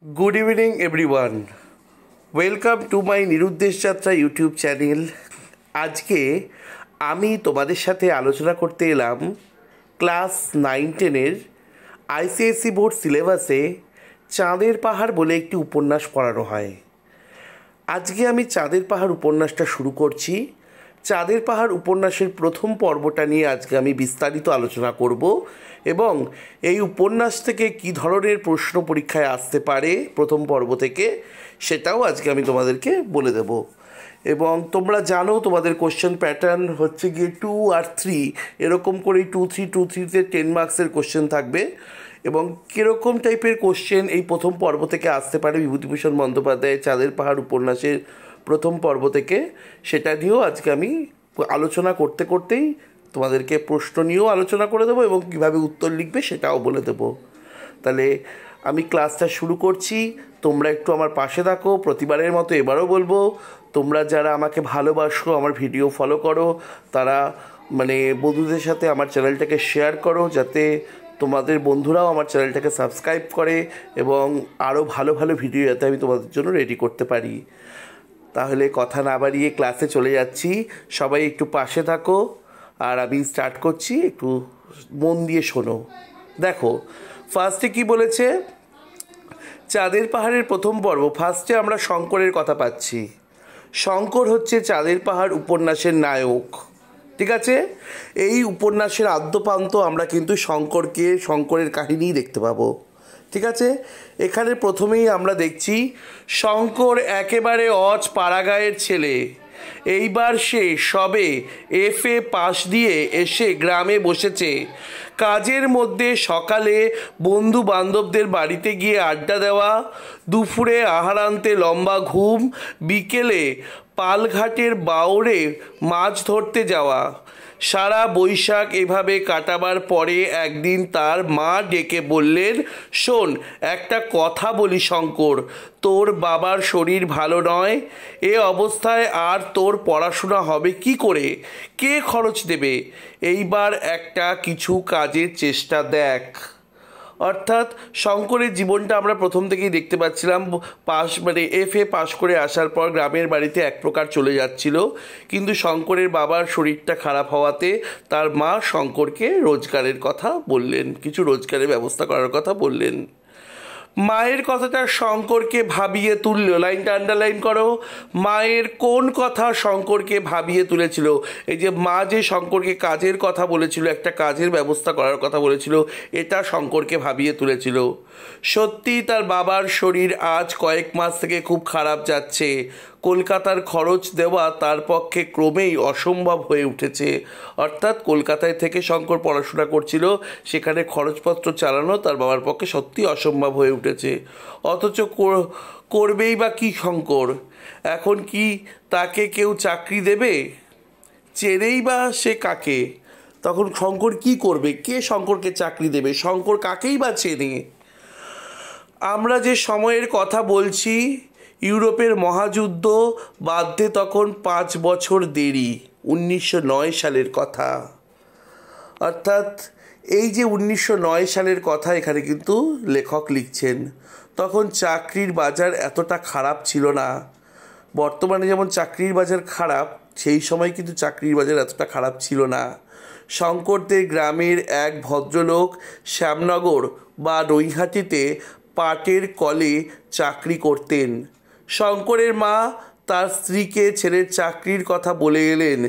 Good evening, everyone. Welcome to my নিরুদ্দেশ যাত্রা YouTube channel. আজকে আমি তোমাদের সাথে আলোচনা করতে এলাম ক্লাস 9-10-এর আইসিএসসি বোর্ড সিলেবাসে চাঁদের পাহাড় বলে একটি উপন্যাস পড়ানো হয়। আজকে আমি চাঁদের পাহাড় উপন্যাসটা শুরু করছি। চাঁদের পাহাড় উপন্যাসের প্রথম পর্বটা নিয়ে আজকে আমি বিস্তারিত আলোচনা করব এবং এই উপন্যাস থেকে কী ধরনের প্রশ্ন পরীক্ষায় আসতে পারে প্রথম পর্ব থেকে সেটাও আজকে আমি তোমাদেরকে বলে দেব। এবং তোমরা জানো তোমাদের কোশ্চেন প্যাটার্ন হচ্ছে গিয়ে 2 আর 3 এরকম করেই 2-3-2-3-তে 10 মার্কসের কোশ্চেন থাকবে। এবং কীরকম টাইপের কোশ্চেন এই প্রথম পর্ব থেকে আসতে পারে বিভূতিভূষণ বন্দ্যোপাধ্যায়ের চাঁদের পাহাড় উপন্যাসের প্রথম পর্ব থেকে সেটা নিয়েও আজকে আমি আলোচনা করতে করতেই তোমাদেরকে প্রশ্ন নিয়েও আলোচনা করে দেবো এবং কীভাবে উত্তর লিখবে সেটাও বলে দেবো। তাহলে আমি ক্লাসটা শুরু করছি, তোমরা একটু আমার পাশে থাকো। প্রতিবারের মতো এবারও বলবো, তোমরা যারা আমাকে ভালোবাসো, আমার ভিডিও ফলো করো, তারা বন্ধুদের সাথে আমার চ্যানেলটাকে শেয়ার করো যাতে তোমাদের বন্ধুরাও আমার চ্যানেলটাকে সাবস্ক্রাইব করে এবং আরও ভালো ভালো ভিডিও যাতে আমি তোমাদের জন্য রেডি করতে পারি। তাহলে কথা না বাড়িয়ে ক্লাসে চলে যাচ্ছি, সবাই একটু পাশে থাকো আর আমি স্টার্ট করছি, একটু মন দিয়ে শোনো। দেখো ফার্স্টে কি বলেছে, চাঁদের পাহাড়ের প্রথম পর্ব। ফার্স্টে আমরা শঙ্করের কথা পাচ্ছি। শঙ্কর হচ্ছে চাঁদের পাহাড় উপন্যাসের নায়ক, ঠিক আছে? এই উপন্যাসের আদ্যপান্ত আমরা কিন্তু শঙ্করের কাহিনীই দেখতে পাবো, ঠিক আছে? এখানে প্রথমেই আমরা দেখছি শঙ্কর একেবারে পাড়াগাঁয়ের ছেলে। এইবার সে সবে FA পাশ দিয়ে এসে গ্রামে বসেছে। কাজের মধ্যে সকালে বন্ধু বান্ধবদের বাড়িতে গিয়ে আড্ডা দেওয়া, দুপুরে আহারান্তে লম্বা ঘুম, বিকেলে পালঘাটের বাওরে মাছ ধরতে যাওয়া। সারা বৈশাখ এভাবে কাটাবার পরে একদিন তার মা ডেকে বললেন, শোন একটা কথা বলি শঙ্কর, তোর বাবার শরীর ভালো নয়, এ অবস্থায় আর তোর পড়াশোনা হবে কি করে? কে খরচ দেবে? এইবার একটা কিছু কাজের চেষ্টা দেখ। অর্থাৎ শঙ্করের জীবনটা আমরা প্রথম থেকেই দেখতে পাচ্ছিলাম। FA পাশ করে আসার পর গ্রামের বাড়িতে এক প্রকার চলে যাচ্ছিল, কিন্তু শঙ্করের বাবার শরীরটা খারাপ হওয়াতে তার মা শঙ্করকে রোজগারের কথা বললেন, কিছু রোজগারের ব্যবস্থা করার কথা বললেন। মায়ের কথাটা শঙ্করকে ভাবিয়ে তুলল। লাইনটা আন্ডারলাইন করো, মায়ের কোন কথা শঙ্করকে ভাবিয়ে তুলেছিল? এই যে মা যে শঙ্করকে কাজের কথা বলেছিল, একটা কাজের ব্যবস্থা করার কথা বলেছিল, এটা শঙ্করকে ভাবিয়ে তুলেছিল। সত্যি তার বাবার শরীর আজ কয়েক মাস থেকে খুব খারাপ যাচ্ছে। কলকাতার খরচ দেওয়া তার পক্ষে ক্রমেই অসম্ভব হয়ে উঠেছে। অর্থাৎ কলকাতায় থেকে শঙ্কর পড়াশোনা করছিল, সেখানে খরচপত্র চালানো তার বাবার পক্ষে সত্যি অসম্ভব হয়ে উঠেছে। অথচ করবেই বা কি শঙ্কর? এখন কি তাকে কেউ চাকরি দেবে? চেনেই বা সে কাকে? তখন শঙ্কর কি করবে? কে শঙ্করকে চাকরি দেবে? শঙ্কর কাকেই বা চেনে? আমরা যে সময়ের কথা বলছি, ইউরোপের মহাযুদ্ধ বাধ্যে তখন 5 বছর দেরি, 1909 সালের কথা। অর্থাৎ এই যে 1909 সালের কথা এখানে কিন্তু লেখক লিখছেন, তখন চাকরির বাজার এতটা খারাপ ছিল না। বর্তমানে যেমন চাকরির বাজার খারাপ, সেই সময় কিন্তু চাকরির বাজার এতটা খারাপ ছিল না। শঙ্করদের গ্রামের এক ভদ্রলোক শ্যামনগর বা নৈহাটিতে পাটের কলে চাকরি করতেন। শঙ্করের মা তার স্ত্রীকে ছেলের চাকরির কথা বলে এলেন,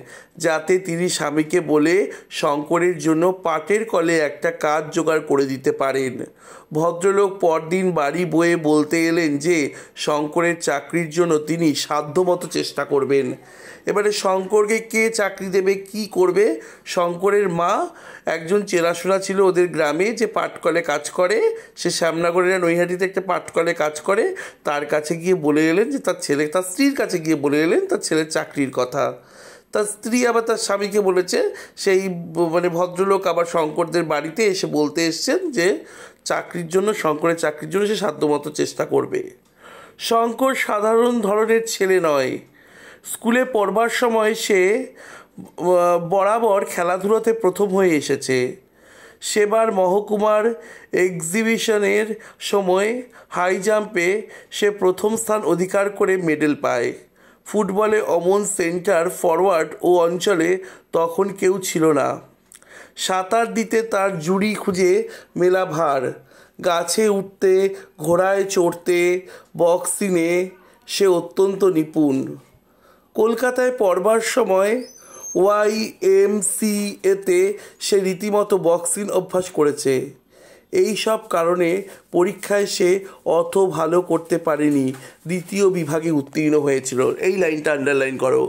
যাতে তিনি স্বামীকে বলে শঙ্করের জন্য পাটের কলে একটা কাজ জোগাড় করে দিতে পারেন। ভদ্রলোক পরদিন বাড়ি বয়ে বলতে এলেন যে শঙ্করের চাকরির জন্য তিনি সাধ্যমতো চেষ্টা করবেন। এবারে শঙ্করকে কে চাকরি দেবে, কি করবে? শঙ্করের মা একজন চেনাশোনা ছিল ওদের গ্রামে, যে পাটকলে কাজ করে, সে শ্যামনগরের নৈহাটিতে একটা পাটকলে কাজ করে। তার কাছে গিয়ে বলে এলেন যে তার স্ত্রীর কাছে গিয়ে বলে এলেন তার ছেলের চাকরির কথা। তার স্ত্রী আবার তার স্বামীকে বলেছে। সেই ভদ্রলোক আবার শঙ্করদের বাড়িতে এসে বলতে এসছেন যে শঙ্করের চাকরির জন্য সে সাধ্যমতো চেষ্টা করবে। শঙ্কর সাধারণ ধরনের ছেলে নয়। স্কুলে পড়বার সময় সে বরাবর খেলাধুলাতে প্রথম হয়ে এসেছে। সেবার মহকুমার এক্সিবিশনের সময় হাই জাম্পে সে প্রথম স্থান অধিকার করে মেডেল পায়। ফুটবলে অমন সেন্টার ফরওয়ার্ড ও অঞ্চলে তখন কেউ ছিল না। সাঁতার দিতে তার জুড়ি খুঁজে মেলা ভার। গাছে উঠতে, ঘোড়ায় চড়তে, বক্সিংয়ে সে অত্যন্ত নিপুণ। কলকাতায় পড়বার সময় YMCAতে সে রীতিমতো বক্সিং অভ্যাস করেছে। এই সব কারণে পরীক্ষায় সে অত ভালো করতে পারেনি, দ্বিতীয় বিভাগে উত্তীর্ণ হয়েছিল। এই লাইনটা আন্ডারলাইন করো।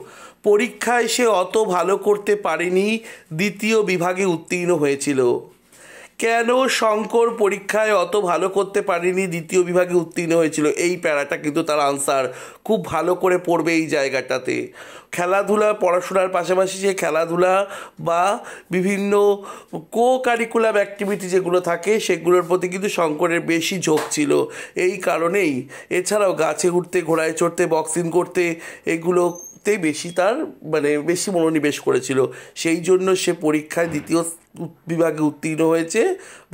পরীক্ষায় সে অত ভালো করতে পারেনি, দ্বিতীয় বিভাগে উত্তীর্ণ হয়েছিল। কেন শঙ্কর পরীক্ষায় অত ভালো করতে পারেনি, দ্বিতীয় বিভাগে উত্তীর্ণ হয়েছিল? এই প্যারাটা কিন্তু তার আনসার। খুব ভালো করে পড়বে এই জায়গাটাতে। খেলাধুলা, পড়াশোনার পাশাপাশি সে খেলাধুলা বা বিভিন্ন কারিকুলাম অ্যাক্টিভিটি যেগুলো থাকে সেগুলোর প্রতি কিন্তু শঙ্করের বেশি ঝোঁক ছিল। এই কারণেই, এছাড়াও গাছে উঠতে, ঘোড়ায় চড়তে, বক্সিং করতে, এগুলোতে বেশি তার বেশি মনোনিবেশ করেছিল। সেই জন্য সে পরীক্ষায় দ্বিতীয় বিভাগে উত্তীর্ণ হয়েছে,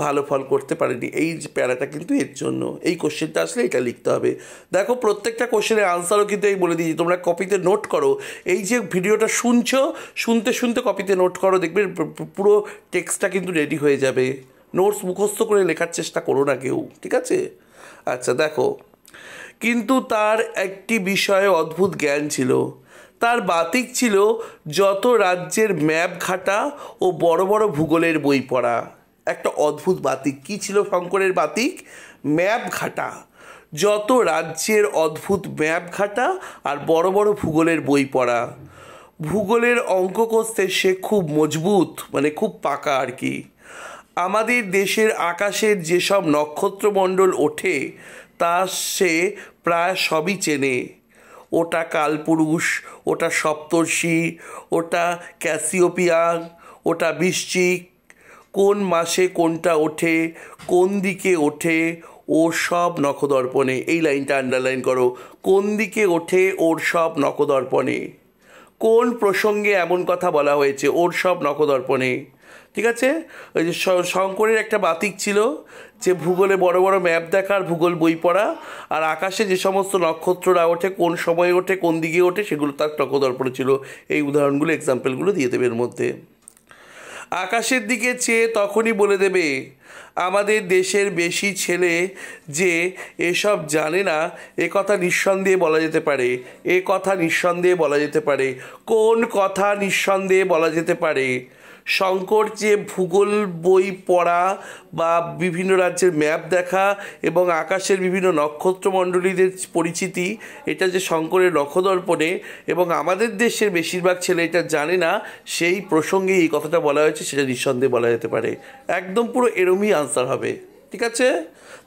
ভালো ফল করতে পারেনি। এই প্যারাটা কিন্তু এর জন্য। এই কোশ্চেনটা আসলে এটা লিখতে হবে। দেখো, প্রত্যেকটা কোশ্চেনের আনসারও কিন্তু এই বলে দিয়েছি, তোমরা কপিতে নোট করো। এই যে ভিডিওটা শুনছো, শুনতে শুনতে কপিতে নোট করো, দেখবে পুরো টেক্সটটা কিন্তু রেডি হয়ে যাবে। নোটস মুখস্থ করে লেখার চেষ্টা করো না কেউ, ঠিক আছে? আচ্ছা, দেখো, কিন্তু তার একটি বিষয়ে অদ্ভুত জ্ঞান ছিল। তার বাতিক ছিল যত রাজ্যের ম্যাপ ঘাটা ও বড় বড় ভূগোলের বই পড়া। একটা অদ্ভুত বাতিক। কী ছিল শঙ্করের বাতিক? ম্যাপ ঘাটা। যত রাজ্যের অদ্ভুত ম্যাপ ঘাটা আর বড় বড় ভূগোলের বই পড়া। ভূগোলের অঙ্ক কষতে সে খুব মজবুত, খুব পাকা আর কি। আমাদের দেশের আকাশের যেসব নক্ষত্রমণ্ডল ওঠে তা সে প্রায় সবই চেনে। ওটা কালপুরুষ, ওটা সপ্তর্ষি, ওটা ক্যাসিওপিয়া, ওটা বৃশ্চিক, কোন মাসে কোনটা ওঠে, কোন দিকে ওঠে, ওর সব নখদর্পণে। এই লাইনটা আন্ডারলাইন করো। কোন দিকে ওঠে ওর সব নখদর্পণে। কোন প্রসঙ্গে এমন কথা বলা হয়েছে? ওর সব নখদর্পণে। ঠিক আছে? ওই যে শঙ্করের একটা বাতিক ছিল যে ভূগোলে বড় বড় ম্যাপ দেখার, ভূগোল বই পড়া, আর আকাশে যে সমস্ত নক্ষত্ররা ওঠে, কোন সময়ে ওঠে, কোন দিকে ওঠে, সেগুলো তার নখদর্পণে ছিল। এই উদাহরণগুলো, এক্সাম্পলগুলো দিয়ে দেবে এর মধ্যে। আকাশের দিকে চেয়ে তখনই বলে দেবে। আমাদের দেশের বেশি ছেলে যে এসব জানে না, এ কথা নিঃসন্দেহে বলা যেতে পারে। এ কথা নিঃসন্দেহে বলা যেতে পারে। কোন কথা নিঃসন্দেহে বলা যেতে পারে? শঙ্কর যে ভূগোল বই পড়া বা বিভিন্ন রাজ্যের ম্যাপ দেখা এবং আকাশের বিভিন্ন নক্ষত্রমণ্ডলীদের পরিচিতি, এটা যে শঙ্করের নখদর্পণে, এবং আমাদের দেশের বেশিরভাগ ছেলে এটা জানে না, সেই প্রসঙ্গে এই কথাটা বলা হয়েছে, সেটা নিঃসন্দেহে বলা যেতে পারে। একদম পুরো এরমই আনসার হবে, ঠিক আছে?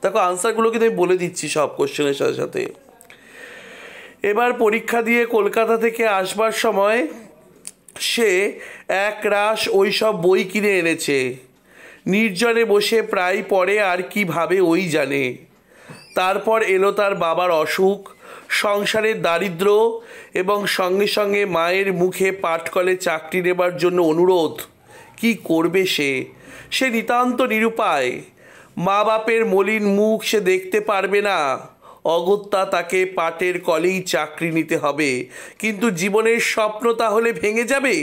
দেখো, আনসারগুলো কিন্তু আমি বলে দিচ্ছি সব কোশ্চেনের সাথে সাথে। এবার পরীক্ষা দিয়ে কলকাতা থেকে আসবার সময় সে এক রাশ ওই সব বই কিনে এনেছে। নির্জনে বসে প্রায় পড়ে, আর কি ভাবে ওই জানে। তারপর এলো তার বাবার অসুখ, সংসারের দারিদ্র, এবং সঙ্গে সঙ্গে মায়ের মুখে পাটকলে চাকরি নেবার জন্য অনুরোধ। কি করবে সে? সে নিতান্ত নিরুপায়। মা বাপের মলিন মুখ সে দেখতে পারবে না। অগত্যা তাকে পাটের কলেই চাকরি নিতে হবে। কিন্তু জীবনের স্বপ্ন তাহলে ভেঙে যাবে?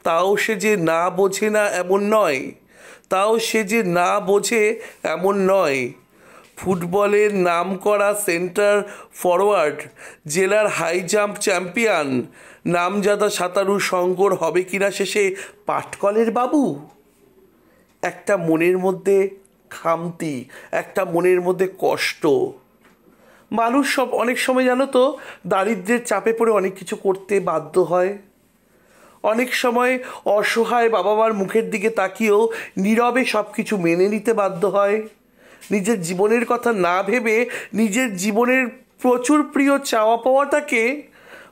তাও সে যে না বোঝে না এমন নয়। তাও সে যে না বোঝে এমন নয়। ফুটবলের নামকরা সেন্টার ফরওয়ার্ড, জেলার হাই জাম্প চ্যাম্পিয়ন, নামজাদা সাঁতারু শঙ্কর হবে কিনা শেষে পাটকলের বাবু? একটা মনের মধ্যে খামতি, একটা মনের মধ্যে কষ্ট। মানুষ অনেক সময়, জানো তো, দারিদ্র্যের চাপে পড়ে অনেক কিছু করতে বাধ্য হয়। অনেক সময় অসহায় বাবা মার মুখের দিকে তাকিয়েও নীরবে সব কিছু মেনে নিতে বাধ্য হয়। নিজের জীবনের কথা না ভেবে নিজের জীবনের প্রচুর প্রিয় চাওয়া পাওয়াটাকে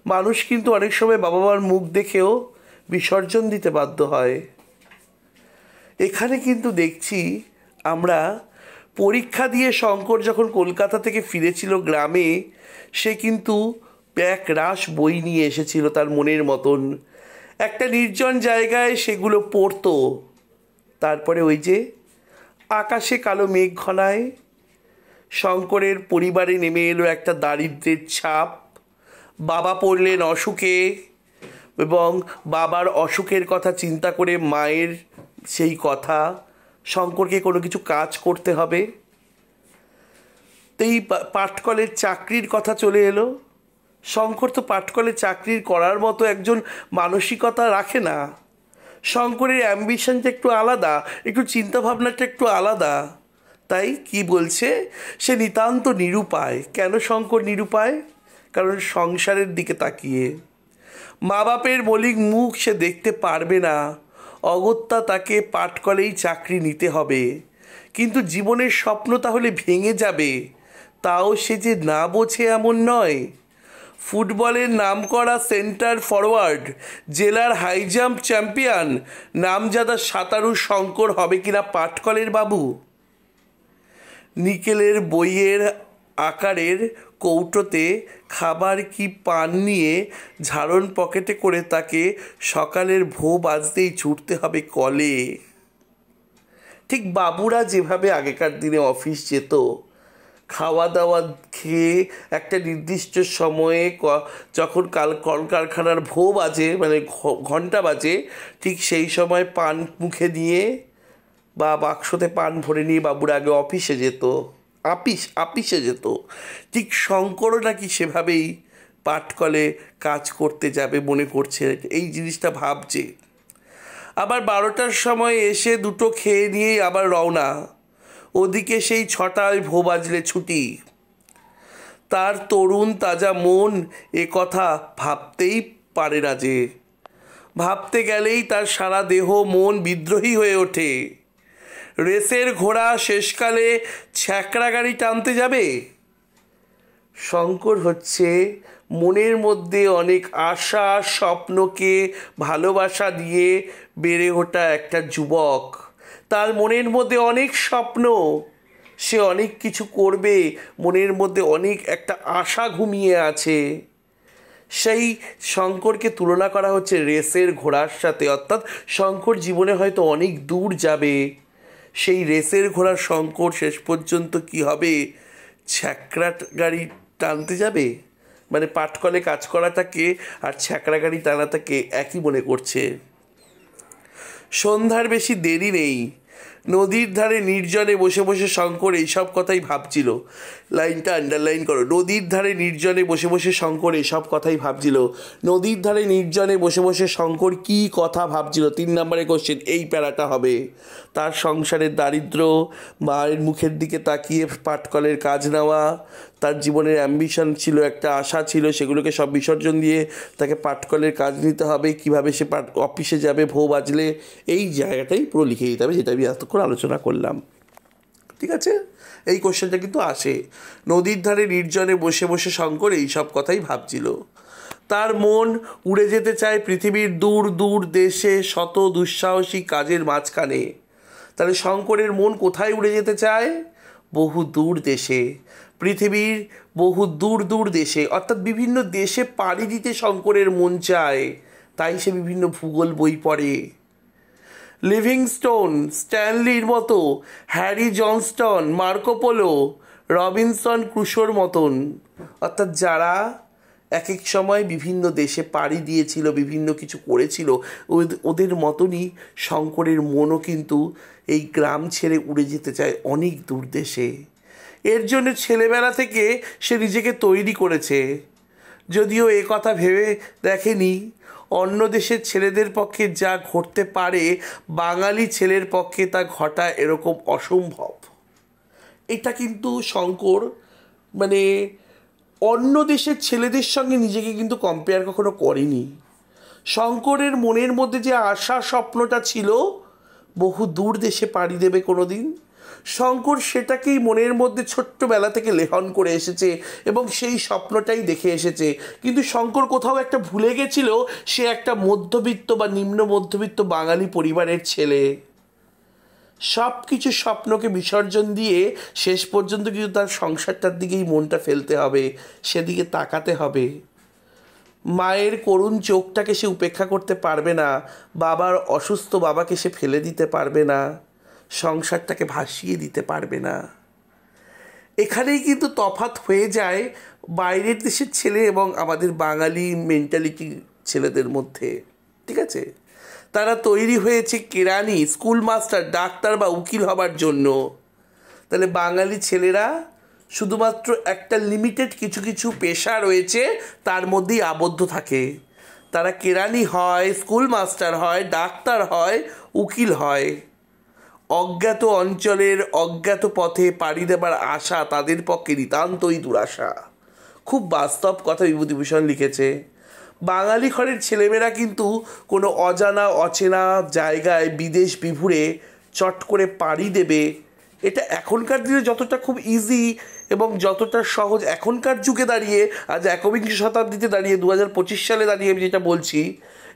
মানুষ কিন্তু অনেক সময় বাবা মার মুখ দেখেও বিসর্জন দিতে বাধ্য হয়। এখানে কিন্তু দেখছি আমরা, পরীক্ষা দিয়ে শঙ্কর যখন কলকাতা থেকে ফিরেছিল গ্রামে, সে কিন্তু এক রাশ বই নিয়ে এসেছিল তার মনের মতন। একটা নির্জন জায়গায় সেগুলো পড়তো। তারপরে ওই যে আকাশে কালো মেঘ ঘনায়। শঙ্করের পরিবারে নেমে এলো একটা দারিদ্র্যের ছাপ। বাবা পড়লেন অসুখে এবং বাবার অসুখের কথা চিন্তা করে মায়ের সেই কথা, শঙ্করকে কোনো কিছু কাজ করতে হবে। তো এই পাটকলের চাকরির কথা চলে এলো। শঙ্কর তো পাটকলের চাকরির করার মতো একজন মানসিকতা রাখে না। শঙ্করের অ্যাম্বিশনটা একটু আলাদা, একটু চিন্তাভাবনাটা একটু আলাদা। তাই কি বলছে, সে নিতান্ত নিরুপায়। কেন শঙ্কর নিরুপায়? কারণ সংসারের দিকে তাকিয়ে মা বাপের মলিক মুখ সে দেখতে পারবে না। অগত্যা তাকে পাটকলেই চাকরি নিতে হবে। কিন্তু জীবনের স্বপ্ন তাহলে ভেঙে যাবে, তাও সে যে না বোঝে এমন নয়। ফুটবলের নামকরা সেন্টার ফরওয়ার্ড, জেলার হাই জাম্প চ্যাম্পিয়ন, নামজাদা সাঁতারু শঙ্কর হবে কিনা পাটকলের বাবু? নিকেলের বইয়ের আকারের কৌটোতে খাবার কি পান নিয়ে ঝাড়ন পকেটে করে তাকে সকালের ভো বাজতেই ছুটতে হবে কলে। ঠিক বাবুরা যেভাবে আগেকার দিনে অফিস যেত, খাওয়া দাওয়া খেয়ে একটা নির্দিষ্ট সময়ে যখন কলকারখানার ভো বাজে, মানে ঘন্টা বাজে, ঠিক সেই সময় পান মুখে নিয়ে বা বাক্সতে পান ভরে নিয়ে বাবুরা আগে অফিসে যেত, আপিসে যেত। ঠিক শঙ্করও নাকি সেভাবেই পাটকলে কাজ করতে যাবে মনে করছে, এই জিনিসটা ভাবছে। আবার 12টার সময় এসে দুটো খেয়ে নিয়েই আবার রওনা। ওদিকে সেই 6টায় ভো বাজলে ছুটি। তার তরুণ তাজা মন এ কথা ভাবতেই পারে না যে, ভাবতে গেলেই তার সারা দেহ মন বিদ্রোহী হয়ে ওঠে। রেসের ঘোড়া শেষকালে ছ্যাঁকড়া গাড়ি টানতে যাবে। শঙ্কর হচ্ছে মনের মধ্যে অনেক আশা স্বপ্নকে ভালোবাসা দিয়ে বেড়ে ওঠা একটা যুবক। তার মনের মধ্যে অনেক স্বপ্ন, সে অনেক কিছু করবে, মনের মধ্যে অনেক একটা আশা ঘুমিয়ে আছে। সেই শঙ্করকে তুলনা করা হচ্ছে রেসের ঘোড়ার সাথে, অর্থাৎ শঙ্কর জীবনে হয়তো অনেক দূর যাবে। সেই রেসের ঘোড়ার শঙ্কর শেষ পর্যন্ত কি হবে, ছ্যাঁকড়া গাড়ি টানতে যাবে। মানে পাটকলে কাজ করাটাকে আর ছ্যাঁকড়া গাড়ি টানাটাকে একই মনে করছে। সন্ধ্যার বেশি দেরি নেই। নদীর ধারে নির্জনে বসে বসে শঙ্কর এইসব কথাই ভাবছিল। লাইনটা আন্ডারলাইন করো। নদীর ধারে নির্জনে বসে বসে শঙ্কর এইসব কথাই ভাবছিল। নদীর ধারে নির্জনে বসে বসে শঙ্কর কী কথা ভাবছিল? 3 নম্বরের কোশ্চেন, এই প্যারাটা হবে। তার সংসারের দারিদ্র, মায়ের মুখের দিকে তাকিয়ে পাটকলের কাজ নেওয়া, তার জীবনের অ্যাম্বিশন ছিল, একটা আশা ছিল, সেগুলোকে সব বিসর্জন দিয়ে তাকে পাটকলের কাজ নিতে হবে। কিভাবে সে অফিসে যাবে ভো বাজলে, এই জায়গাটাই পুরো লিখে দিতে হবে, যেটা আমি এতক্ষণ আলোচনা করলাম। ঠিক আছে, এই কোশ্চেনটা কিন্তু আসে। নদীর ধারে নির্জনে বসে বসে শঙ্কর এই সব কথাই ভাবছিল। তার মন উড়ে যেতে চায় পৃথিবীর দূর দূর দেশে শত দুঃসাহসী কাজের মাঝখানে। তাহলে শঙ্করের মন কোথায় উড়ে যেতে চায়? বহু দূর দেশে, পৃথিবীর বহু দূর দূর দেশে, অর্থাৎ বিভিন্ন দেশে পাড়ি দিতে শঙ্করের মন চায়। তাই সে বিভিন্ন ভূগোল বই পড়ে। লিভিংস্টোন, স্ট্যানলির মতো, হ্যারি জনস্টন, মার্কোপোলো, রবিনসন ক্রুশোর মতন, অর্থাৎ যারা এক এক সময় বিভিন্ন দেশে পাড়ি দিয়েছিল, বিভিন্ন কিছু করেছিল, ওদের মতনই শঙ্করের মনও কিন্তু এই গ্রাম ছেড়ে উড়ে যেতে চায় অনেক দূর দেশে। এর জন্য ছেলেবেলা থেকে সে নিজেকে তৈরি করেছে। যদিও এ কথা ভেবে দেখেনি অন্য দেশের ছেলেদের পক্ষে যা ঘটতে পারে বাঙালি ছেলের পক্ষে তা ঘটা এরকম অসম্ভব। এটা কিন্তু শঙ্কর মানে অন্য দেশের ছেলেদের সঙ্গে নিজেকে কিন্তু কম্পেয়ার কখনো করেনি। শঙ্করের মনের মধ্যে যে আশা স্বপ্নটা ছিল বহু দূর দেশে পাড়ি দেবে কোনো দিন, শঙ্কর সেটাকেই মনের মধ্যে ছোট্টবেলা থেকে লেহন করে এসেছে এবং সেই স্বপ্নটাই দেখে এসেছে। কিন্তু শঙ্কর কোথাও একটা ভুলে গেছিল, সে একটা মধ্যবিত্ত বা নিম্ন মধ্যবিত্ত বাঙালি পরিবারের ছেলে। সব কিছু স্বপ্নকে বিসর্জন দিয়ে শেষ পর্যন্ত কিন্তু তার সংসারটার দিকেই মনটা ফেলতে হবে, সেদিকে তাকাতে হবে। মায়ের করুণ চোখটাকে সে উপেক্ষা করতে পারবে না, বাবার অসুস্থ বাবাকে সে ফেলে দিতে পারবে না। সংসারটাকে ভাসিয়ে দিতে পারবে না। এখানেই কিন্তু তফাৎ হয়ে যায় বাইরের দেশের ছেলে এবং আমাদের বাঙালি মেন্টালিটি ছেলেদের মধ্যে। ঠিক আছে, তারা তৈরি হয়েছে কেরানি, স্কুল মাস্টার, ডাক্তার বা উকিল হবার জন্য। তাহলে বাঙালি ছেলেরা শুধুমাত্র একটা লিমিটেড কিছু কিছু পেশা রয়েছে তার মধ্যেই আবদ্ধ থাকে। তারা কেরানি হয়, স্কুল মাস্টার হয়, ডাক্তার হয়, উকিল হয়। অজ্ঞাত অঞ্চলের অজ্ঞাত পথে পাড়ি দেবার আশা তাদের পক্ষে নিতান্তই দুরাশা। খুব বাস্তব কথা বিভূতিভূষণ লিখেছে। বাঙালি ঘরের ছেলেমেয়েরা কিন্তু কোনো অজানা অচেনা জায়গায় বিদেশ বিভুঁড়ে চট করে পাড়ি দেবে, এটা এখনকার দিনে যতটা খুব ইজি এবং যতটা সহজ এখনকার যুগে দাঁড়িয়ে, আজ একবিংশ শতাব্দীতে দাঁড়িয়ে 2025 সালে দাঁড়িয়ে আমি যেটা বলছি,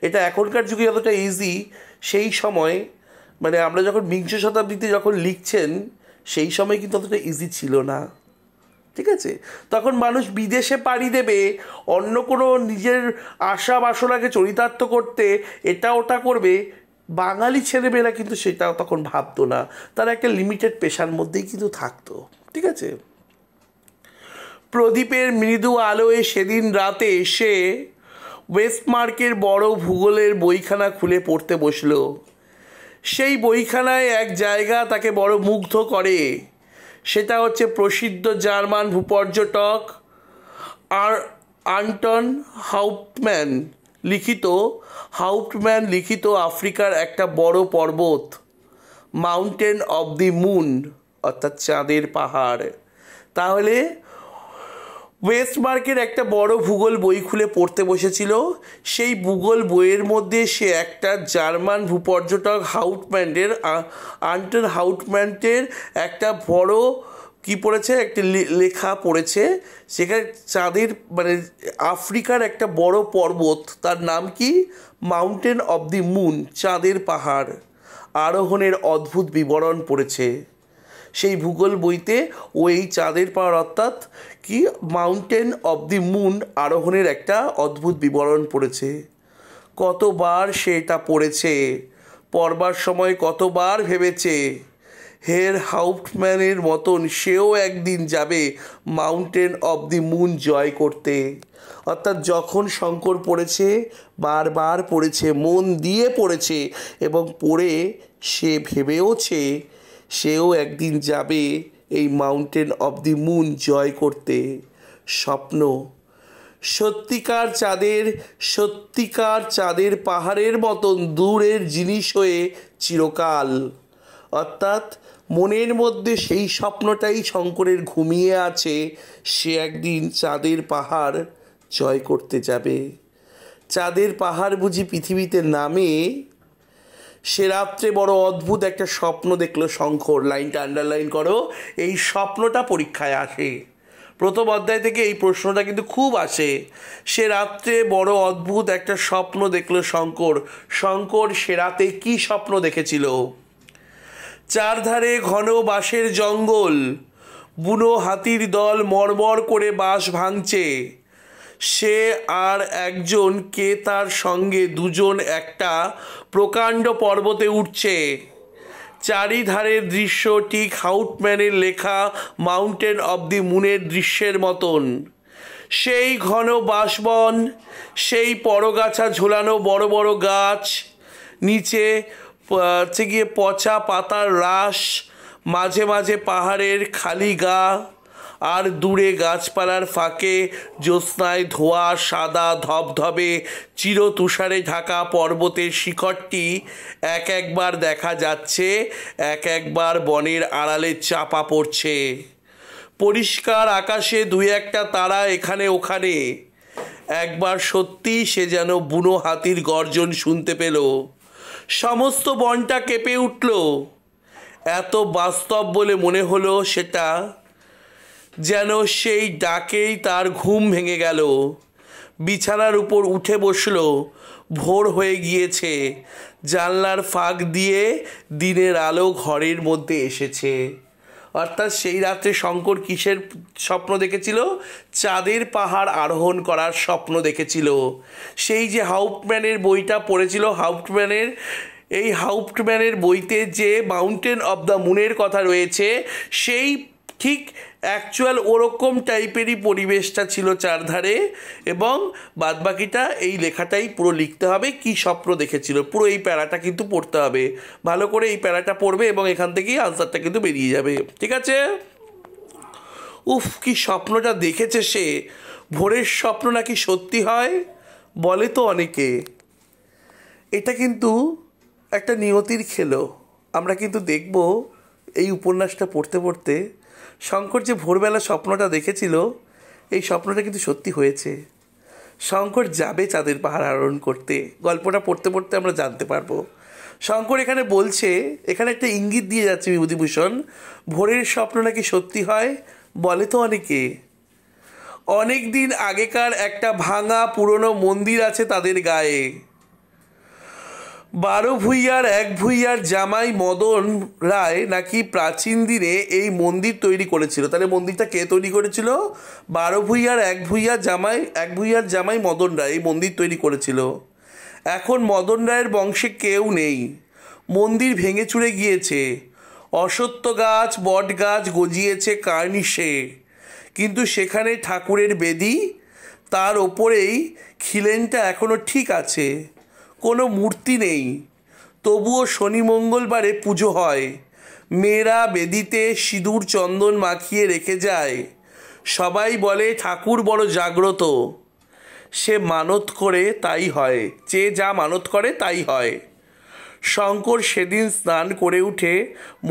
এটা এখনকার যুগে যতটা ইজি, সেই সময় মানে আমরা যখন বিংশ শতাব্দীতে যখন লিখছেন সেই সময় কিন্তু অতটা ইজি ছিল না। ঠিক আছে, তখন মানুষ বিদেশে পাড়ি দেবে অন্য কোনো নিজের আশা বাসনাকে চরিতার্থ করতে, এটা ওটা করবে। বাঙালি ছেলেমেয়েরা কিন্তু সেটাও তখন ভাবতো না, তারা একটা লিমিটেড পেশার মধ্যেই কিন্তু থাকতো। ঠিক আছে, প্রদীপের মৃদু আলোয় সেদিন রাতে এসে ওয়েস্টমার্কের বড় ভূগোলের বইখানা খুলে পড়তে বসলো। সেই বইখানায় এক জায়গা তাকে বড় মুগ্ধ করে, সেটা হচ্ছে প্রসিদ্ধ জার্মান ভূপর্যটক আন্টন হাউপ্টম্যান লিখিত আফ্রিকার একটা বড় পর্বত, মাউন্টেন অব দি মুন, অর্থাৎ চাঁদের পাহাড়। তাহলে ওয়েস্টমার্কের একটা বড় ভূগোল বই খুলে পড়তে বসেছিল। সেই ভূগোল বইয়ের মধ্যে সে একটা জার্মান ভূপর্যটক আন্টন হাউপ্টম্যানের একটা বড় কি পড়েছে, একটা লেখা পড়েছে। সেখানে চাঁদের মানে আফ্রিকার একটা বড় পর্বত, তার নাম কি, মাউন্টেন অব দি মুন, চাঁদের পাহাড়, আরোহণের অদ্ভুত বিবরণ পড়েছে সেই ভূগোল বইতে। ওই চাঁদের পাহাড় অর্থাৎ কি মাউন্টেন অব দি মুন আরোহণের একটা অদ্ভুত বিবরণ পড়েছে। কতবার সে এটা পড়েছে, পড়বার সময় কতবার ভেবেছে হের হাউপ্টম্যানের মতন সেও একদিন যাবে মাউন্টেন অব দি মুন জয় করতে। অর্থাৎ যখন শঙ্কর পড়েছে, বারবার পড়েছে, মন দিয়ে পড়েছে, এবং পড়ে সে ভেবেওছে সেও একদিন যাবে এই মাউন্টেন অব দি মুন জয় করতে। স্বপ্ন সত্যিকার চাঁদের পাহাড়ের মতন দূরের জিনিস হয়ে চিরকাল। অর্থাৎ মনের মধ্যে সেই স্বপ্নটাই শঙ্করের ঘুমিয়ে আছে, সে একদিন চাঁদের পাহাড় জয় করতে যাবে। চাঁদের পাহাড় বুঝি পৃথিবীতে নামে? সে রাত্রে বড় অদ্ভুত একটা স্বপ্ন দেখলো শঙ্কর। লাইনটা আন্ডারলাইন করো, এই স্বপ্নটা পরীক্ষায় আসে। প্রথম অধ্যায় থেকে এই প্রশ্নটা কিন্তু খুব আসে। সে রাত্রে বড় অদ্ভুত একটা স্বপ্ন দেখলো শঙ্কর সে রাতে কি স্বপ্ন দেখেছিল? চারধারে ঘন বাঁশের জঙ্গল, বুনো হাতির দল মড়মড় করে বাঁশ ভাঙছে। সে আর একজন, কে তার সঙ্গে, দুজন একটা প্রকাণ্ড পর্বতে উঠছে। চারিধারের দৃশ্য ঠিক হাউপ্টম্যানের লেখা মাউন্টেন অব দি মুনের দৃশ্যের মতন। সেই ঘন বাঁশবন, সেই পরগাছা ঝোলানো বড় বড় গাছ, নিচে গিয়ে পচা পাতার রাশ, মাঝে মাঝে পাহাড়ের খালি গা, আর দূরে গাছপালার ফাঁকে জ্যোৎস্নায় ধোয়া সাদা ধবধবে চিরতুষারে ঢাকা পর্বতের শিখরটি একবার দেখা যাচ্ছে, একবার বনের আড়ালে চাপা পড়ছে। পরিষ্কার আকাশে দুই একটা তারা এখানে ওখানে। একবার সত্যি সে যেন বুনো হাতির গর্জন শুনতে পেল। সমস্ত বনটা কেঁপে উঠল। এত বাস্তব বলে মনে হলো সেটা, যেন সেই ডাকেই তার ঘুম ভেঙে গেল। বিছানার উপর উঠে বসল। ভোর হয়ে গিয়েছে, জানলার ফাঁক দিয়ে দিনের আলো ঘরের মধ্যে এসেছে। অর্থাৎ সেই রাত্রে শঙ্কর কিসের স্বপ্ন দেখেছিল? চাঁদের পাহাড় আরোহণ করার স্বপ্ন দেখেছিল। সেই যে হাউপ্টম্যানের বইটা পড়েছিল, হাউপ্টম্যানের এই হাউপ্টম্যানের বইতে যে মাউন্টেন অফ দ্য মুনের কথা রয়েছে সেই ঠিক অ্যাকচুয়াল ওরকম টাইপেরই পরিবেশটা ছিল চারধারে, এবং বাদবাকিটা এই লেখাটাই পুরো লিখতে হবে কি স্বপ্ন দেখেছিল। পুরো এই প্যারাটা কিন্তু পড়তে হবে, ভালো করে এই প্যারাটা পড়বে এবং এখান থেকেই আনসারটা কিন্তু বেরিয়ে যাবে, ঠিক আছে? উফ, কি স্বপ্নটা দেখেছে সে! ভোরের স্বপ্ন নাকি সত্যি হয় বলে তো অনেকে। এটা কিন্তু একটা নিয়তির খেলো। আমরা কিন্তু দেখব এই উপন্যাসটা পড়তে পড়তে শঙ্কর যে ভোরবেলা স্বপ্নটা দেখেছিল এই স্বপ্নটা কিন্তু সত্যি হয়েছে। শঙ্কর যাবে চাঁদের পাহাড় আরোহণ করতে, গল্পটা পড়তে পড়তে আমরা জানতে পারবো। শঙ্কর এখানে বলছে, এখানে একটা ইঙ্গিত দিয়ে যাচ্ছে বিভূতিভূষণ, ভোরের স্বপ্ন নাকি সত্যি হয় বলে তো অনেকে। অনেক দিন আগেকার একটা ভাঙা পুরনো মন্দির আছে তাদের গায়ে। 12 ভূঁইয়ার 1 ভূঁইয়ার জামাই মদন রায় নাকি প্রাচীন দিনে এই মন্দির তৈরি করেছিল। তাহলে মন্দিরটা কে তৈরি করেছিল? 12 ভূঁইয়ার 1 ভূঁইয়ার জামাই মদন রায় এই মন্দির তৈরি করেছিল। এখন মদন রায়ের বংশে কেউ নেই, মন্দির ভেঙে চুরে গিয়েছে। অশ্বত্থ গাছ বট গাছ গজিয়েছে কার্নিশে, কিন্তু সেখানে ঠাকুরের বেদি, তার ওপরেই খিলেনটা এখনও ঠিক আছে। কোনো মূর্তি নেই, তবুও শনি মঙ্গলবারে পুজো হয়। মেয়েরা বেদিতে সিঁদুর চন্দন মাখিয়ে রেখে যায়। সবাই বলে ঠাকুর বড় জাগ্রত, সে মানত করে তাই হয়, যে যা মানত করে তাই হয়। শঙ্কর সেদিন স্নান করে উঠে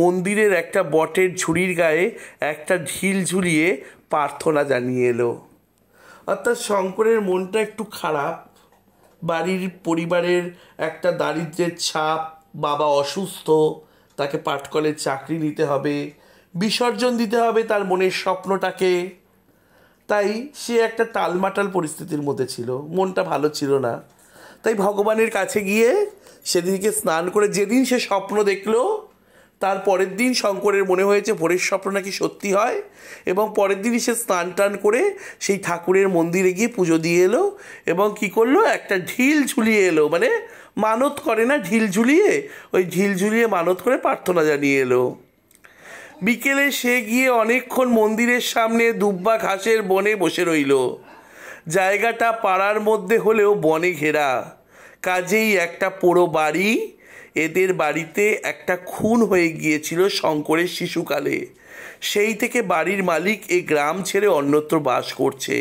মন্দিরের একটা বটের ঝুড়ির গায়ে একটা ঢিল ঝুলিয়ে প্রার্থনা জানিয়ে এলো। অর্থাৎ শঙ্করের মনটা একটু খারাপ, বাড়ির পরিবারের একটা দারিদ্র্যের ছাপ, বাবা অসুস্থ, তাকে পাটকলের চাকরি নিতে হবে, বিসর্জন দিতে হবে তার মনের স্বপ্নটাকে। তাই সে একটা টালমাটাল পরিস্থিতির মধ্যে ছিল, মনটা ভালো ছিল না। তাই ভগবানের কাছে গিয়ে সেদিনকে স্নান করে যেদিন সে স্বপ্ন দেখলো তার পরের দিন শঙ্করের মনে হয়েছে ভোরের স্বপ্ন নাকি সত্যি হয়, এবং পরের দিনই সে স্নান টান করে সেই ঠাকুরের মন্দিরে গিয়ে পুজো দিয়ে এলো এবং কি করলো, একটা ঢিল ঝুলিয়ে এলো। মানে মানত করে না, ঢিল ঝুলিয়ে, ওই ঢিল ঝুলিয়ে মানত করে প্রার্থনা জানিয়ে এলো। বিকেলে সে গিয়ে অনেকক্ষণ মন্দিরের সামনে দুব্বা ঘাসের বনে বসে রইল। জায়গাটা পাড়ার মধ্যে হলেও বনে ঘেরা, কাজেই একটা পোড়ো বাড়ি। এদের বাড়িতে একটা খুন হয়ে গিয়েছিল শঙ্করের শিশুকালে, সেই থেকে বাড়ির মালিক এই গ্রাম ছেড়ে অন্যত্র বাস করছে।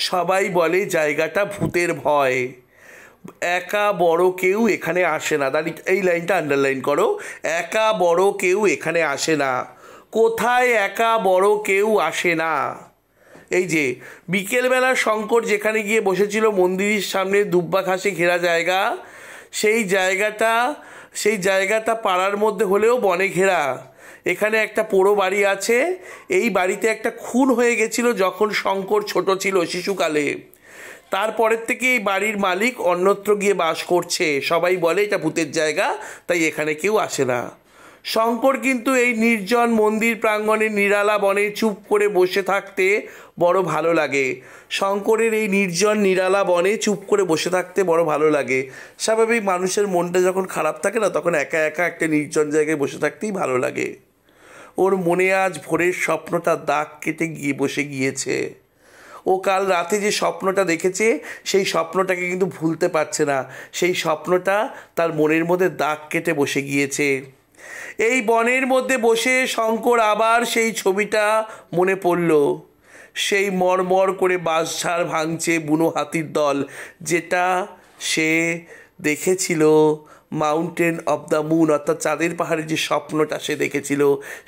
সবাই বলে জায়গাটা ভূতের ভয়, একা বড় কেউ এখানে আসে না। এই লাইনটা আন্ডারলাইন করো, একা বড় কেউ এখানে আসে না। কোথায় একা বড় কেউ আসে না? এই যে বিকেলবেলা শঙ্কর যেখানে গিয়ে বসেছিল মন্দিরের সামনে দুব্বা ঘাসে ঘেরা জায়গা, সেই জায়গাটা পাড়ার মধ্যে হলেও বনে ঘেরা। এখানে একটা পোড়ো বাড়ি আছে, এই বাড়িতে একটা খুন হয়ে গেছিল যখন শঙ্কর ছোট ছিল শিশুকালে। তারপরের থেকে এই বাড়ির মালিক অন্যত্র গিয়ে বাস করছে। সবাই বলে এটা ভূতের জায়গা, তাই এখানে কেউ আসে না। শঙ্কর কিন্তু এই নির্জন মন্দির প্রাঙ্গণে নিরালা বনে চুপ করে বসে থাকতে বড় ভালো লাগে। শঙ্করের এই নির্জন নিরালা বনে চুপ করে বসে থাকতে বড় ভালো লাগে। স্বাভাবিক মানুষের মনটা যখন খারাপ থাকে না, তখন একা একা একটা নির্জন জায়গায় বসে থাকতেই ভালো লাগে। ওর মনে আজ ভোরের স্বপ্নটা দাগ কেটে গিয়ে বসে গিয়েছে। ও কাল রাতে যে স্বপ্নটা দেখেছে সেই স্বপ্নটাকে কিন্তু ভুলতে পারছে না। সেই স্বপ্নটা তার মনের মধ্যে দাগ কেটে বসে গিয়েছে। এই বনের মধ্যে বসে শঙ্কর আবার সেই ছবিটা মনে পড়ল, সেই মরমর করে বাঁশঝাড় ভাঙছে বুনো হাতির দল, যেটা সে দেখেছিল মাউন্টেন অফ দ্য মুন, অর্থাৎ চাঁদের পাহাড়ে যে স্বপ্নটা সে দেখেছিল,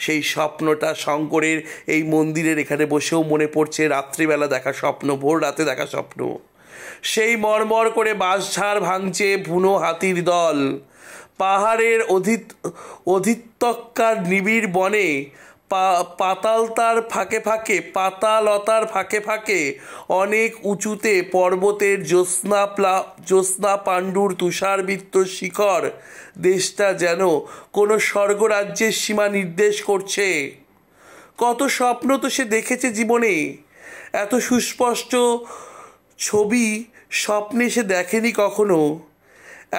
সেই স্বপ্নটা শঙ্করের এই মন্দিরের এখানে বসেও মনে পড়ছে। রাত্রিবেলা দেখা স্বপ্ন, ভোর রাতে দেখা স্বপ্ন। সেই মরমর করে বাঁশঝাড় ভাঙছে বুনো হাতির দল। পাহাড়ের অধিত্যকার নিবিড় বনে পাতালতার ফাঁকে ফাঁকে অনেক উঁচুতে পর্বতের জ্যোৎস্না পাণ্ডুর তুষারবৃত্ত শিখর দেশটা যেন কোনো স্বর্গরাজ্যের সীমা নির্দেশ করছে। কত স্বপ্ন তো সে দেখেছে জীবনে, এত সুস্পষ্ট ছবি স্বপ্নে সে দেখেনি কখনো।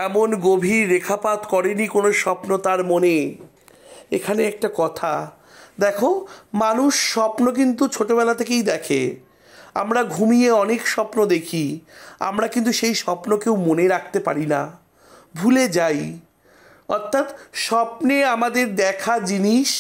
এমন গভীর রেখাপাত করেনি কোনো স্বপ্ন তার মনে। এখানে একটা কথা দেখো, মানুষ স্বপ্ন কিন্তু ছোটোবেলা থেকেই দেখে। আমরা ঘুমিয়ে অনেক স্বপ্ন দেখি, আমরা কিন্তু সেই স্বপ্নকেও মনে রাখতে পারি না, ভুলে যাই। অর্থাৎ স্বপ্নে আমাদের দেখা জিনিস,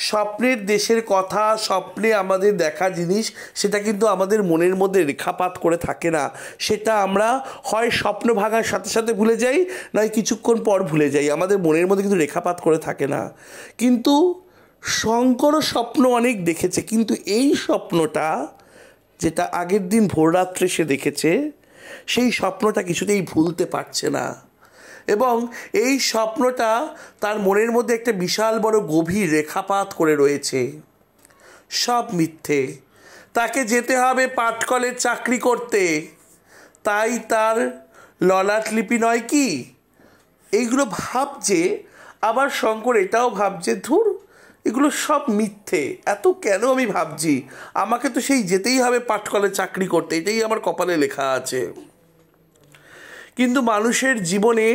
স্বপ্নের দেশের কথা, স্বপ্নে আমাদের দেখা জিনিস, সেটা কিন্তু আমাদের মনের মধ্যে রেখাপাত করে থাকে না। সেটা আমরা হয় স্বপ্ন ভাঙার সাথে সাথে ভুলে যাই, নয় কিছুক্ষণ পর ভুলে যাই, আমাদের মনের মধ্যে কিন্তু রেখাপাত করে থাকে না। কিন্তু শঙ্করও স্বপ্ন অনেক দেখেছে, কিন্তু এই স্বপ্নটা যেটা আগের দিন ভোররাত্রে সে দেখেছে, সেই স্বপ্নটা কিছুতেই ভুলতে পারছে না। এবং এই স্বপ্নটা তার মনের মধ্যে একটা বিশাল বড় গভীর রেখাপাত করে রয়েছে। সব মিথ্যে, তাকে যেতে হবে পাটকলের চাকরি করতে, তাই তার ললাটলিপি নয় কি? এইগুলো ভাবছে। আবার শঙ্কর এটাও ভাবছে, ধুর এগুলো সব মিথ্যে, এত কেন আমি ভাবছি, আমাকে তো সেই যেতেই হবে পাটকলে চাকরি করতে, এটাই আমার কপালে লেখা আছে। কিন্তু মানুষের জীবনে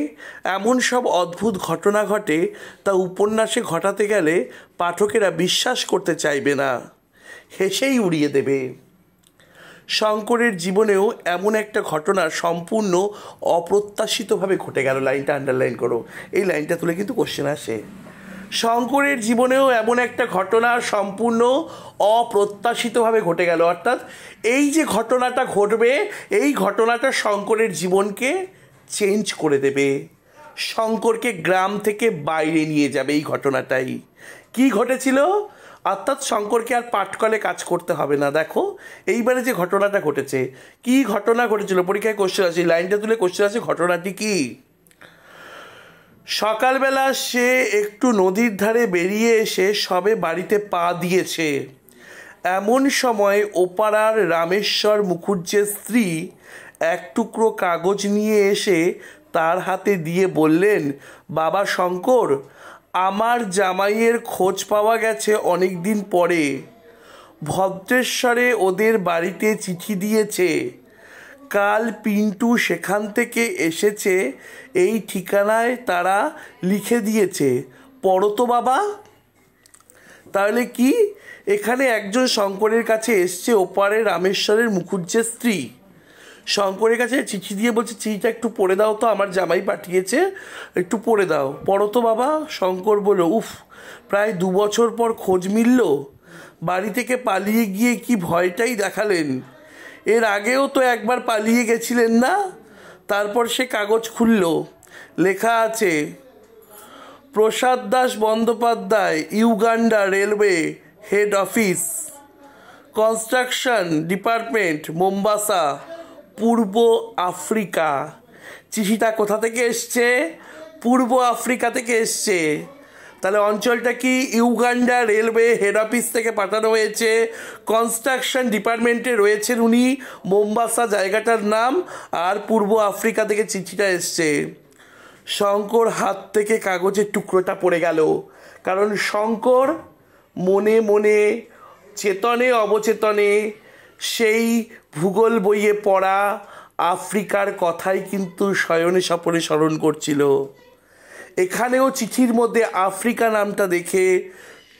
এমন সব অদ্ভুত ঘটনা ঘটে, তা উপন্যাসে ঘটাতে গেলে পাঠকেরা বিশ্বাস করতে চাইবে না, হেসেই উড়িয়ে দেবে। শঙ্করের জীবনেও এমন একটা ঘটনা সম্পূর্ণ অপ্রত্যাশিতভাবে ঘটে গেল। লাইনটা আন্ডারলাইন করো, এই লাইনটা তুলে কিন্তু কোশ্চেন আসে। শঙ্করের জীবনেও এমন একটা ঘটনা সম্পূর্ণ অপ্রত্যাশিতভাবে ঘটে গেল। অর্থাৎ এই যে ঘটনাটা ঘটবে, এই ঘটনাটা শঙ্করের জীবনকে চেঞ্জ করে দেবে, শঙ্করকে গ্রাম থেকে বাইরে নিয়ে যাবে এই ঘটনাটাই। কি ঘটেছিল? অর্থাৎ শঙ্করকে আর পাটকলে কাজ করতে হবে না। দেখো এইবারে যে ঘটনাটা ঘটেছে, কি ঘটনা ঘটেছিল, পরীক্ষায় কোশ্চেন আছে, লাইনটা তুলে কোশ্চেন আছে, ঘটনাটি কি? সকালবেলা সে একটু নদীর ধারে বেরিয়ে এসে সবে বাড়িতে পা দিয়েছে, এমন সময় ওপাড়ার রামেশ্বর মুখুজ্জের স্ত্রী এক টুকরো কাগজ নিয়ে এসে তার হাতে দিয়ে বললেন, বাবা শঙ্কর, আমার জামাইয়ের খোঁজ পাওয়া গেছে অনেক দিন পরে, ভদ্রেশ্বরে ওদের বাড়িতে চিঠি দিয়েছে, কাল পিন্টু সেখান থেকে এসেছে, এই ঠিকানায় তারা লিখে দিয়েছে, পড়ো তো বাবা। তাহলে কি, এখানে একজন শঙ্করের কাছে এসছে, ওপারে রামেশ্বরের মুখুজ্জের স্ত্রী শঙ্করের কাছে চিঠি দিয়ে বলছে, চিঠিটা একটু পড়ে দাও তো, আমার জামাই পাঠিয়েছে, একটু পড়ে দাও, পড়ো তো বাবা। শঙ্কর বলল, উফ, প্রায় 2 বছর পর খোঁজ মিলল, বাড়ি থেকে পালিয়ে গিয়ে কি ভয়টাই দেখালেন, এর আগেও তো একবার পালিয়ে গেছিলেন না? তারপর সে কাগজ খুলল, লেখা আছে, Prasad Das Bandyopadhyay, Uganda railway head office, construction department, Mombasa, পূর্ব আফ্রিকা। চিঠিটা কোথা থেকে এসছে? পূর্ব আফ্রিকা থেকে এসছে। তাহলে অঞ্চলটা কি? ইউগান্ডা রেলওয়ে হেড অফিস থেকে পাঠানো হয়েছে, কনস্ট্রাকশন ডিপার্টমেন্টে রয়েছেন উনি, মোম্বাসা জায়গাটার নাম, আর পূর্ব আফ্রিকা থেকে চিঠিটা এসছে। শঙ্কর হাত থেকে কাগজের টুকরোটা পড়ে গেল, কারণ শঙ্কর মনে মনে, চেতনে অবচেতনে সেই ভূগোল বইয়ে পড়া আফ্রিকার কথাই কিন্তু শয়নে স্বপনে স্মরণ করছিল। এখানেও চিঠির মধ্যে আফ্রিকা নামটা দেখে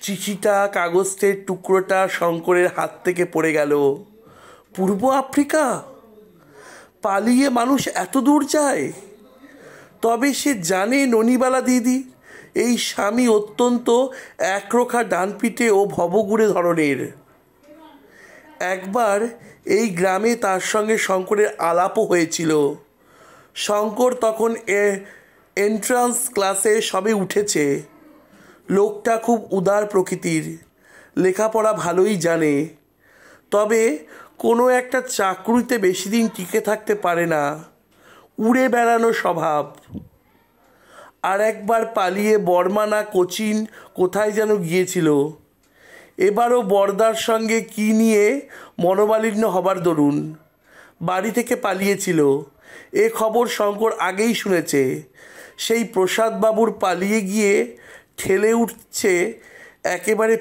চিঠিটা, কাগজের টুকরোটা শঙ্করের হাত থেকে পড়ে গেল। পূর্ব আফ্রিকা? পালিয়ে মানুষ এত দূর যায়? তবে সে জানে ননিবালা দিদি এই স্বামী অত্যন্ত একরোখা ডানপিটে ও ভবঘুরে ধরনের। একবার এই গ্রামে তার সঙ্গে শঙ্করের আলাপও হয়েছিল। শঙ্কর তখন এন্ট্রান্স ক্লাসে সবে উঠেছে। লোকটা খুব উদার প্রকৃতির, লেখাপড়া ভালোই জানে, তবে কোনো একটা চাকরিতে বেশি দিন টিকে থাকতে পারে না, উড়ে বেড়ানো স্বভাব। আর একবার পালিয়ে বর্মা না কোচিন কোথায় যেন গিয়েছিল, এবারও বরদার সঙ্গে কি নিয়ে মনোমালিন্য হবার দরুন বাড়ি থেকে পালিয়েছিল। এ খবর শঙ্কর আগেই শুনেছে। সেই প্রসাদবাবুর পালিয়ে গিয়ে ঠেলে উঠছে একেবারে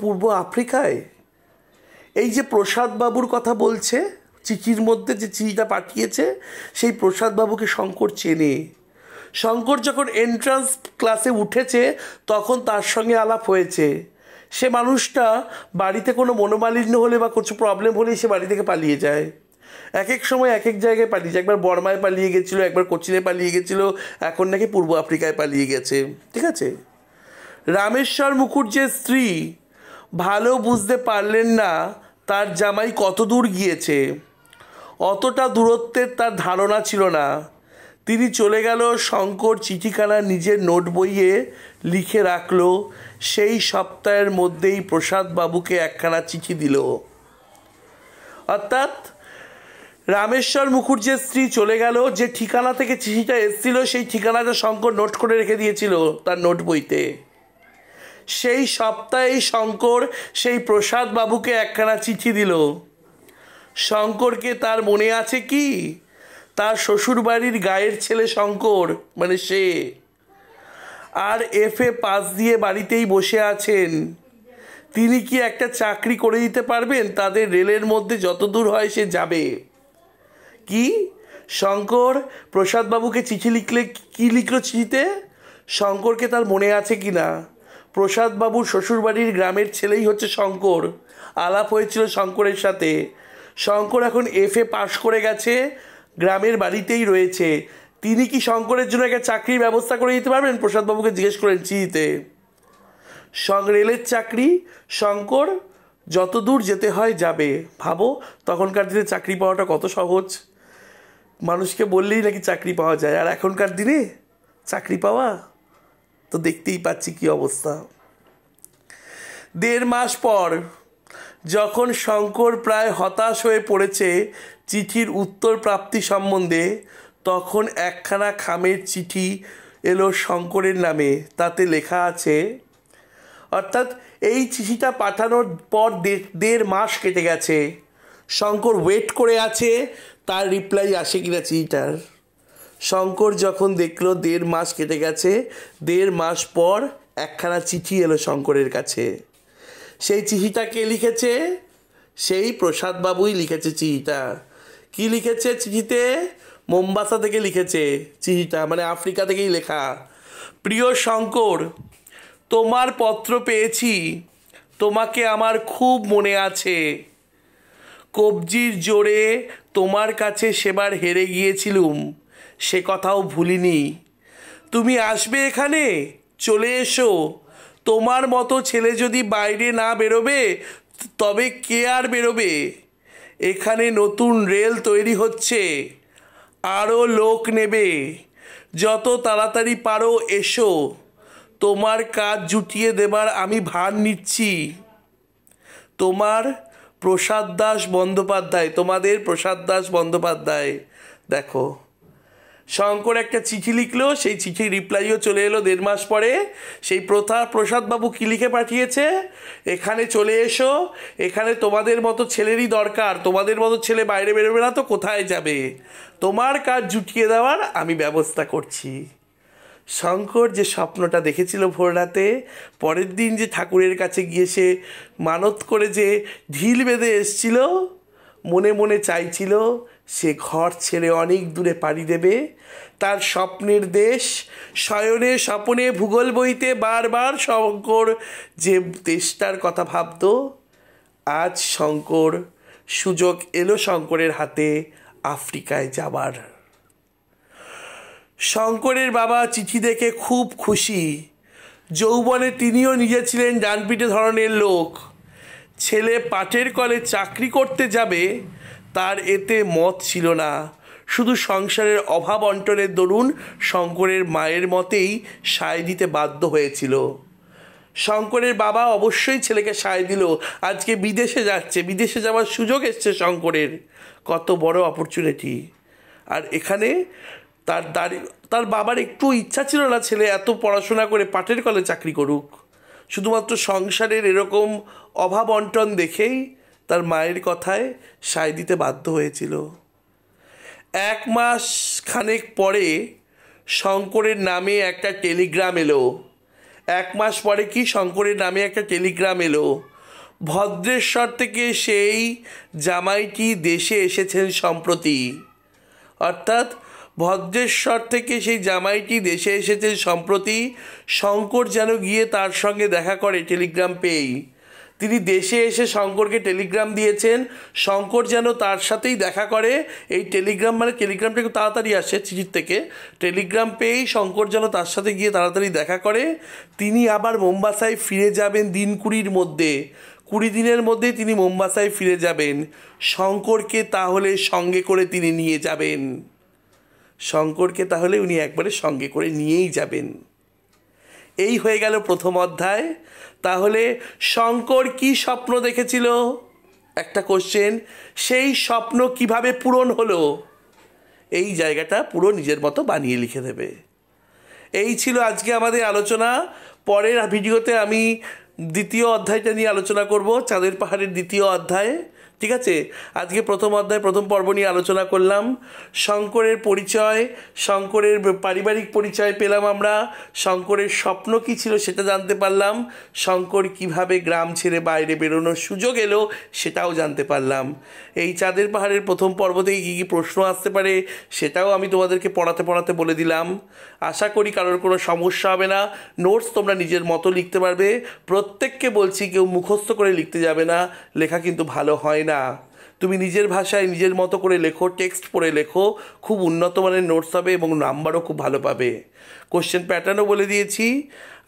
পূর্ব আফ্রিকায়। এই যে প্রসাদবাবুর কথা বলছে চিঠির মধ্যে, যে চিঠিটা পাঠিয়েছে, সেই প্রসাদবাবুকে শঙ্কর চেনে। শঙ্কর যখন এন্ট্রান্স ক্লাসে উঠেছে তখন তার সঙ্গে আলাপ হয়েছে। সে মানুষটা বাড়িতে কোনো মনোমালিন্য হলে বা কিছু প্রবলেম হলেই সে বাড়ি থেকে পালিয়ে যায়। এক এক সময় এক এক জায়গায় পালিয়ে যায়। একবার বর্মায় পালিয়ে গেছিলো, একবার কোচিনে পালিয়ে গেছিলো, এখন নাকি পূর্ব আফ্রিকায় পালিয়ে গেছে। ঠিক আছে, রামেশ্বর মুখার্জির স্ত্রী ভালো বুঝতে পারলেন না তার জামাই কত দূর গিয়েছে। অতটা দূরত্বের তার ধারণা ছিল না। তিনি চলে গেল। শঙ্কর চিঠিখানা নিজের নোট বইয়ে লিখে রাখল। সেই সপ্তাহের মধ্যেই প্রসাদবাবুকে একখানা চিঠি দিল। অর্থাৎ রামেশ্বর মুখার্জির স্ত্রী চলে গেল, যে ঠিকানা থেকে চিঠিটা এসেছিল সেই ঠিকানাটা শঙ্কর নোট করে রেখে দিয়েছিল তার নোট বইতে। সেই সপ্তাহেই শঙ্কর সেই প্রসাদবাবুকে একখানা চিঠি দিল। শঙ্করকে তার মনে আছে কি, তার শ্বশুরবাড়ির গায়ের ছেলে শঙ্কর, মানে সে আর FA পাস দিয়ে বাড়িতেই বসে আছেন। তিনি কি একটা চাকরি করে দিতে পারবেন? তাদের রেলের মধ্যে যত দূর হয় সে যাবে। কি শঙ্কর প্রসাদবাবুকে চিঠি লিখলে কি লিখল চিঠিতে? শঙ্করকে তার মনে আছে কি না, প্রসাদবাবুর শ্বশুরবাড়ির গ্রামের ছেলেই হচ্ছে শঙ্কর। আলাপ হয়েছিল শঙ্করের সাথে। শঙ্কর এখন FA পাশ করে গেছে, গ্রামের বাড়িতেই রয়েছে। তিনি কি শঙ্করের জন্য একটা চাকরির ব্যবস্থা করে দিতে পারবেন? প্রসাদবাবুকে জিজ্ঞেস করেন চিঠিতে। রেলের চাকরি, শঙ্কর যত দূর যেতে হয় যাবে। ভাবো তখনকার দিনে চাকরি পাওয়াটা কত সহজ। মানুষকে বললেই নাকি চাকরি পাওয়া যায়, আর এখনকার দিনে চাকরি পাওয়া তো দেখতেই পাচ্ছি কি অবস্থা। 1.5 মাস পর যখন শঙ্কর প্রায় হতাশ হয়ে পড়েছে চিঠির উত্তর প্রাপ্তি সম্বন্ধে, তখন একখানা খামের চিঠি এলো শঙ্করের নামে। তাতে লেখা আছে, অর্থাৎ এই চিঠিটা পাঠানোর পর 1.5 মাস কেটে গেছে। শঙ্কর ওয়েট করে আছে তার রিপ্লাই আসে কিনা চিঠিটার। শঙ্কর যখন দেখলো 1.5 মাস কেটে গেছে, 1.5 মাস পর একখানা চিঠি এলো শঙ্করের কাছে। সেই চিঠিটা কে লিখেছে? সেই প্রসাদবাবুই লিখেছে চিঠিটা। কি লিখেছে চিঠিতে? মোম্বাসা থেকে লিখেছে চিঠিটা, মানে আফ্রিকা থেকেই লেখা। প্রিয় শঙ্কর, তোমার পত্র পেয়েছি। তোমাকে আমার খুব মনে আছে। কবজির জোরে তোমার কাছে সেবার হেরে গিয়েছিলুম, সে কথাও ভুলিনি। তুমি আসবে এখানে? চলে এসো। তোমার মতো ছেলে যদি বাইরে না বেরোবে তবে কে আর বেরোবে? এখানে নতুন রেল তৈরি হচ্ছে, আরও লোক নেবে। যত তাড়াতাড়ি পারো এসো। তোমার কাজ জুটিয়ে দেবার আমি ভার নিচ্ছি। তোমার প্রসাদ দাস বন্দ্যোপাধ্যায়, তোমাদের প্রসাদ দাস বন্দ্যোপাধ্যায়। দেখো, শঙ্কর একটা চিঠি লিখলো, সেই চিঠির রিপ্লাইও চলে এলো 1.5 মাস পরে। সেই প্রসাদবাবু কি লিখে পাঠিয়েছে? এখানে চলে এসো, এখানে তোমাদের মতো ছেলেরই দরকার। তোমাদের মতো ছেলে বাইরে বেরোবে না তো কোথায় যাবে? তোমার কাজ জুটিয়ে দেওয়ার আমি ব্যবস্থা করছি। শঙ্কর যে স্বপ্নটা দেখেছিল ভোর রাতে, পরের দিন যে ঠাকুরের কাছে গিয়ে সে মানত করে যে ঢিল বেঁধে এসছিল, মনে মনে চাইছিল সে ঘর ছেড়ে অনেক দূরে পাড়ি দেবে। তার স্বপ্নের দেশ, শয়নে স্বপনে ভূগোল বইতে বারবার শঙ্কর যে দেশটার কথা ভাবত, আজ শঙ্কর সুযোগ এলো শঙ্করের হাতে আফ্রিকায় যাবার। শঙ্করের বাবা চিঠি দেখে খুব খুশি। যৌবনে তিনিও নিজে ছিলেন ডানপিটে ধরনের লোক। ছেলে পাটের কলে চাকরি করতে যাবে তার এতে মত ছিল না। শুধু সংসারের অভাব অন্টনের দরুন শঙ্করের মায়ের মতেই সায় দিতে বাধ্য হয়েছিল। শঙ্করের বাবা অবশ্যই ছেলেকে সায় দিল। আজকে বিদেশে যাচ্ছে, বিদেশে যাওয়ার সুযোগ এসছে শঙ্করের। কত বড় অপরচুনিটি! আর এখানে তার বাবার একটু ইচ্ছা ছিল না ছেলে এত পড়াশোনা করে পাটের কলে চাকরি করুক। শুধুমাত্র সংসারের এরকম অভাব অন্টন দেখেই তার মায়ের কথায় সায় দিতে বাধ্য হয়েছিল। 1 মাস খানেক পরে শঙ্করের নামে একটা টেলিগ্রাম এলো। 1 মাস পরে কি শঙ্করের নামে একটা টেলিগ্রাম এলো। ভদ্রেশ্বর থেকে সেই জামাইটি দেশে এসেছেন সম্প্রতি। অর্থাৎ ভদ্রেশ্বর থেকে সেই জামাইটি দেশে এসেছে সম্প্রতি। শঙ্কর যেন গিয়ে তার সঙ্গে দেখা করে টেলিগ্রাম পেয়েই। তিনি দেশে এসে শঙ্করকে টেলিগ্রাম দিয়েছেন, শঙ্কর যেন তার সাথেই দেখা করে। এই টেলিগ্রাম মানে টেলিগ্রামটা একটু তাড়াতাড়ি আসে চিঠির থেকে, টেলিগ্রাম পেয়েই শঙ্কর যেন তার সাথে গিয়ে তাড়াতাড়ি দেখা করে। তিনি আবার মোম্বাসায় ফিরে যাবেন দিন 20-র মধ্যে, 20 দিনের মধ্যেই তিনি মোম্বাসায় ফিরে যাবেন। শঙ্করকে তাহলে সঙ্গে করে তিনি নিয়ে যাবেন, শঙ্করকে তাহলে উনি একবারে সঙ্গে করে নিয়েই যাবেন। এই হয়ে গেল প্রথম অধ্যায়। তাহলে শঙ্কর কি স্বপ্ন দেখেছিল, একটা কোশ্চেন, সেই স্বপ্ন কিভাবে পূরণ হলো, এই জায়গাটা পুরো নিজের মতো বানিয়ে লিখে দেবে। এই ছিল আজকে আমাদের আলোচনা। পরের ভিডিওতে আমি দ্বিতীয় অধ্যায়টা নিয়ে আলোচনা করব, চাঁদের পাহাড়ের দ্বিতীয় অধ্যায়। ঠিক আছে, আজকে প্রথম অধ্যায় প্রথম পর্ব নিয়ে আলোচনা করলাম। শঙ্করের পরিচয়, শঙ্করের পারিবারিক পরিচয় পেলাম আমরা, শঙ্করের স্বপ্ন কী ছিল সেটা জানতে পারলাম, শঙ্কর কিভাবে গ্রাম ছেড়ে বাইরে বেরোনোর সুযোগ এলো সেটাও জানতে পারলাম। এই চাঁদের পাহাড়ের প্রথম পর্ব থেকে কী কী প্রশ্ন আসতে পারে সেটাও আমি তোমাদেরকে পড়াতে বলে দিলাম। আশা করি কারোর কোনো সমস্যা হবে না, নোটস তোমরা নিজের মতো লিখতে পারবে। প্রত্যেককে বলছি কেউ মুখস্থ করে লিখতে যাবে না, লেখা কিন্তু ভালো হয় না। তুমি নিজের ভাষায় নিজের মতো করে লেখো, টেক্সট পড়ে লেখো, খুব উন্নত মানের নোটস হবে এবং নাম্বারও খুব ভালো পাবে। কোশ্চেন প্যাটার্নও বলে দিয়েছি।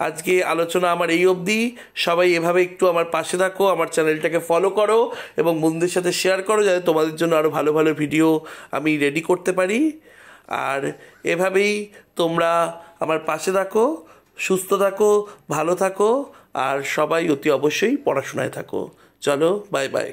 আজকে আলোচনা আমার এই অবধি। সবাই এভাবে একটু আমার পাশে থাকো, আমার চ্যানেলটাকে ফলো করো এবং বন্ধুদের সাথে শেয়ার করো, যাতে তোমাদের জন্য আরও ভালো ভালো ভিডিও আমি রেডি করতে পারি। আর এভাবেই তোমরা আমার পাশে থাকো, সুস্থ থাকো, ভালো থাকো আর সবাই অতি অবশ্যই পড়াশোনায় থাকো। চলো, বাই বাই।